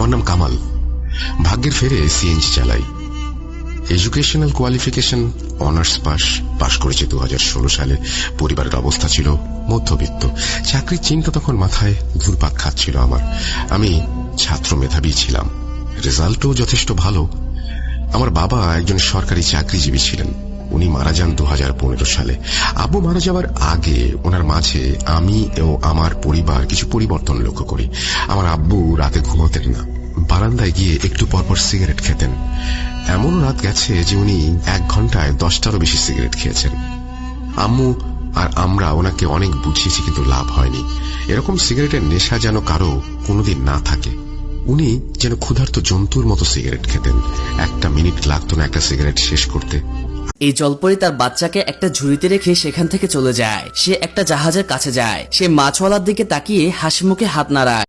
আমার নাম কামাল। ভাগ্যের ফেরে সিএনজি চালাই। এডুকেশনাল কোয়ালিফিকেশন অনার্স পাশ করেছি 2016 সালে। পরিবারের অবস্থা ছিল মধ্যবিত্ত। চাকরির চিন্তা তখন মাথায় ঘুরপাক খাচ্ছিল আমার। আমি ছাত্র মেধাবী ছিলাম, রেজাল্টও যথেষ্ট ভালো। আমার বাবা একজন সরকারি চাকরিজীবী ছিলেন। উনি মারা যান 2015 সালে। আব্বু মারা যাওয়ার আগে ওনার মাঝে আমি ও আমার পরিবার কিছু পরিবর্তন লক্ষ্য করি। আমার আব্বু রাতে ঘুমোতেন না, বারান্দায় গিয়ে একটু পরপর সিগারেট খেতেন। এমন রাত গেছে যে উনি 1 ঘন্টায় 10টারও বেশি সিগারেট খেয়েছেন। আম্মু আর আমরা ওনাকে অনেক বুঝিয়েছি, কিন্তু লাভ হয়নি। এরকম সিগারেটের নেশা যেন কারো কোনোদিন না থাকে। উনি যেন ক্ষুধার্ত জন্তুর মতো সিগারেট খেতেন। 1 মিনিট লাগতো না একটা সিগারেট শেষ করতে। এই জলপরি তার বাচ্চাকে একটা ঝুড়িতে রেখে সেখান থেকে চলে যায়। সে একটা জাহাজের কাছে যায়। সে মাছওয়ালার দিকে তাকিয়ে হাসিমুখে হাত নাড়ায়।